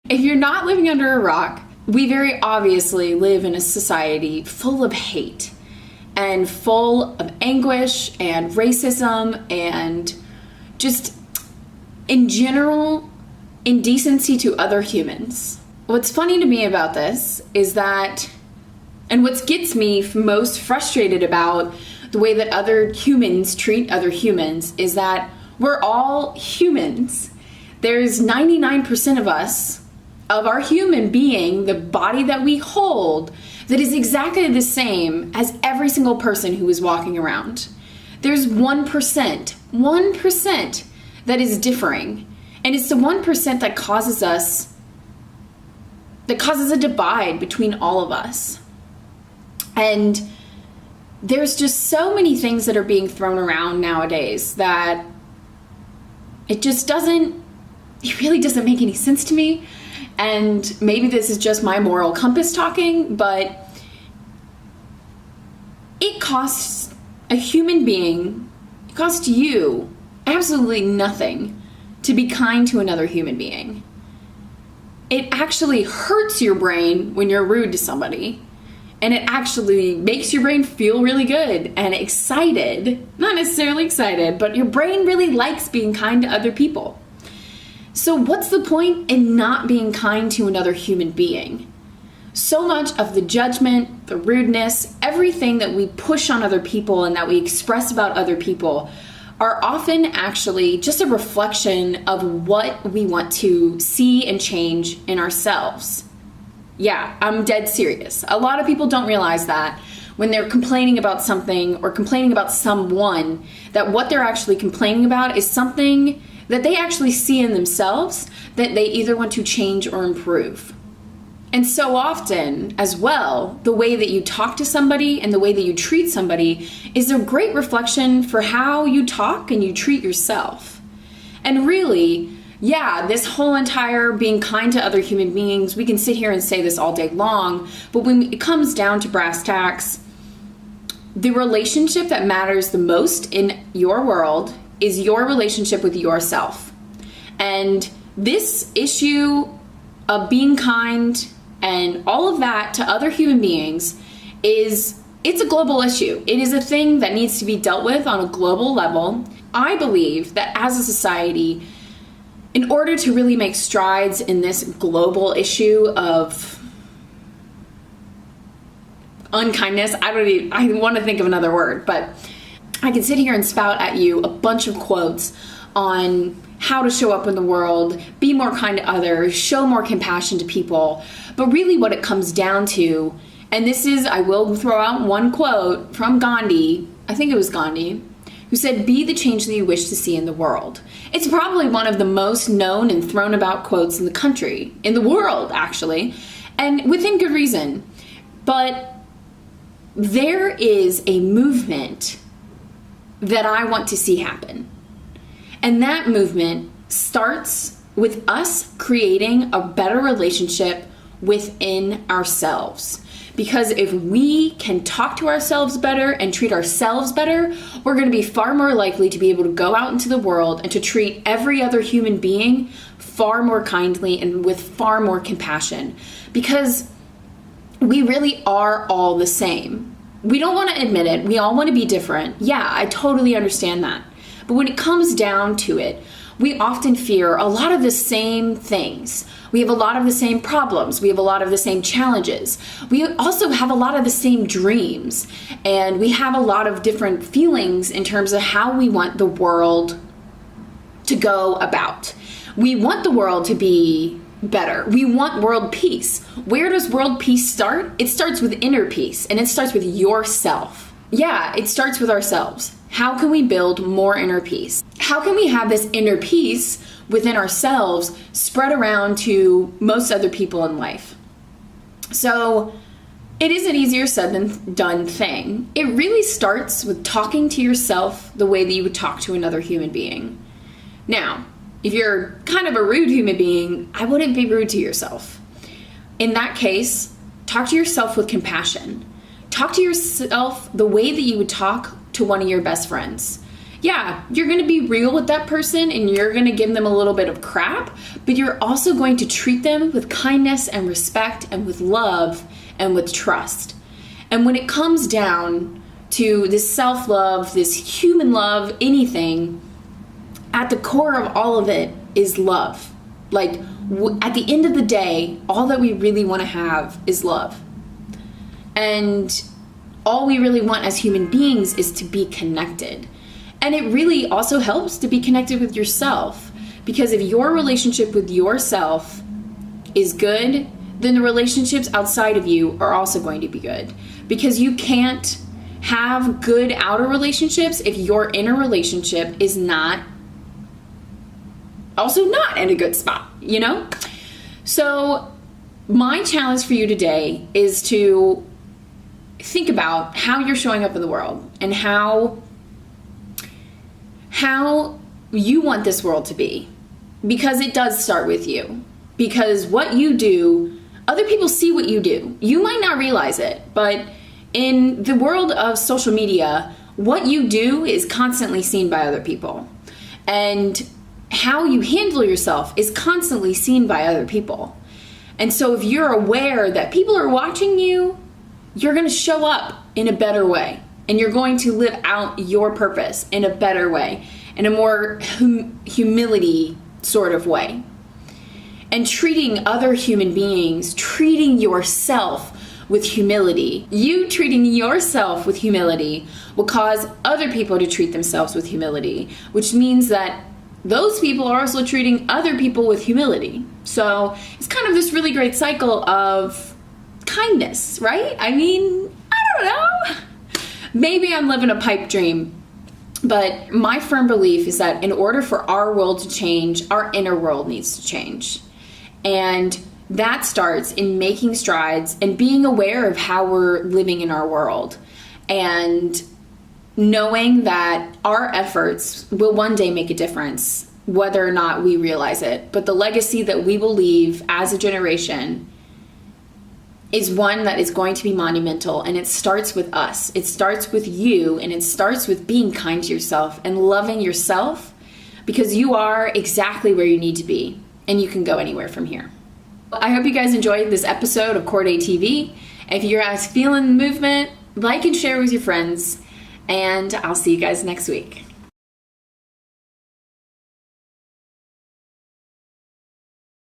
If you're not living under a rock, we very obviously live in a society full of hate and full of anguish and racism and just, in general, indecency to other humans. What's funny to me about this is that, and what gets me most frustrated about the way that other humans treat other humans, is that we're all humans. There's 99% of us, of our human being, the body that we hold, that is exactly the same as every single person who is walking around. There's 1% that is differing. And it's the 1% that causes a divide between all of us. And there's just so many things that are being thrown around nowadays that it really doesn't make any sense to me. And maybe this is just my moral compass talking, but it costs a human being, it costs you absolutely nothing to be kind to another human being. It actually hurts your brain when you're rude to somebody. And it actually makes your brain feel really good and excited. Not necessarily excited, but your brain really likes being kind to other people. So what's the point in not being kind to another human being? So much of the judgment, the rudeness, everything that we push on other people and that we express about other people are often actually just a reflection of what we want to see and change in ourselves. Yeah, I'm dead serious. A lot of people don't realize that when they're complaining about something or complaining about someone, that what they're actually complaining about is something that they actually see in themselves that they either want to change or improve. And so often, as well, the way that you talk to somebody and the way that you treat somebody is a great reflection for how you talk and you treat yourself. And really, yeah, this whole entire being kind to other human beings, we can sit here and say this all day long, but when it comes down to brass tacks, the relationship that matters the most in your world is your relationship with yourself. And this issue of being kind and all of that to other human beings it's a global issue. It is a thing that needs to be dealt with on a global level. I believe that as a society, in order to really make strides in this global issue of unkindness, I want to think of another word, but I can sit here and spout at you a bunch of quotes on how to show up in the world, be more kind to others, show more compassion to people. But really what it comes down to, and this is, I will throw out one quote from Gandhi, I think it was Gandhi, who said, "Be the change that you wish to see in the world." It's probably one of the most known and thrown about quotes in the country, in the world actually, and within good reason. But there is a movement that I want to see happen. And that movement starts with us creating a better relationship within ourselves. Because if we can talk to ourselves better and treat ourselves better, we're going to be far more likely to be able to go out into the world and to treat every other human being far more kindly and with far more compassion. Because we really are all the same. We don't want to admit it. We all want to be different. Yeah, I totally understand that. But when it comes down to it, we often fear a lot of the same things. We have a lot of the same problems. We have a lot of the same challenges. We also have a lot of the same dreams. And we have a lot of different feelings in terms of how we want the world to go about. We want the world to be better. We want world peace. Where does world peace start? It starts with inner peace, and it starts with yourself. Yeah, it starts with ourselves. How can we build more inner peace? How can we have this inner peace within ourselves spread around to most other people in life? So it is an easier said than done thing. It really starts with talking to yourself the way that you would talk to another human being. Now, if you're kind of a rude human being, I wouldn't be rude to yourself. In that case, talk to yourself with compassion. Talk to yourself the way that you would talk to one of your best friends. yeah, you're going to be real with that person and you're going to give them a little bit of crap, but you're also going to treat them with kindness and respect and with love and with trust. And when it comes down to this self-love, this human love, anything, at the core of all of it is love. Like, at the end of the day, all that we really want to have is love. And all we really want as human beings is to be connected. And it really also helps to be connected with yourself, because if your relationship with yourself is good, then the relationships outside of you are also going to be good. Because you can't have good outer relationships if your inner relationship is also not in a good spot, you know? So my challenge for you today is to think about how you're showing up in the world and how you want this world to be, because it does start with you. Because what you do, other people see what you do. You might not realize it, but in the world of social media, what you do is constantly seen by other people. And how you handle yourself is constantly seen by other people. And so if you're aware that people are watching you, you're going to show up in a better way. And you're going to live out your purpose in a better way, in a more humility sort of way. And treating other human beings, treating yourself with humility. You treating yourself with humility will cause other people to treat themselves with humility, which means that those people are also treating other people with humility. So it's kind of this really great cycle of kindness, right? I mean, I don't know. Maybe I'm living a pipe dream, but my firm belief is that in order for our world to change, our inner world needs to change. And that starts in making strides and being aware of how we're living in our world, and knowing that our efforts will one day make a difference, whether or not we realize it. But the legacy that we will leave as a generation is one that is going to be monumental, and it starts with us. It starts with you, and it starts with being kind to yourself and loving yourself, because you are exactly where you need to be, and you can go anywhere from here. I hope you guys enjoyed this episode of CordeTV. If you're feeling the movement, like and share with your friends, and I'll see you guys next week.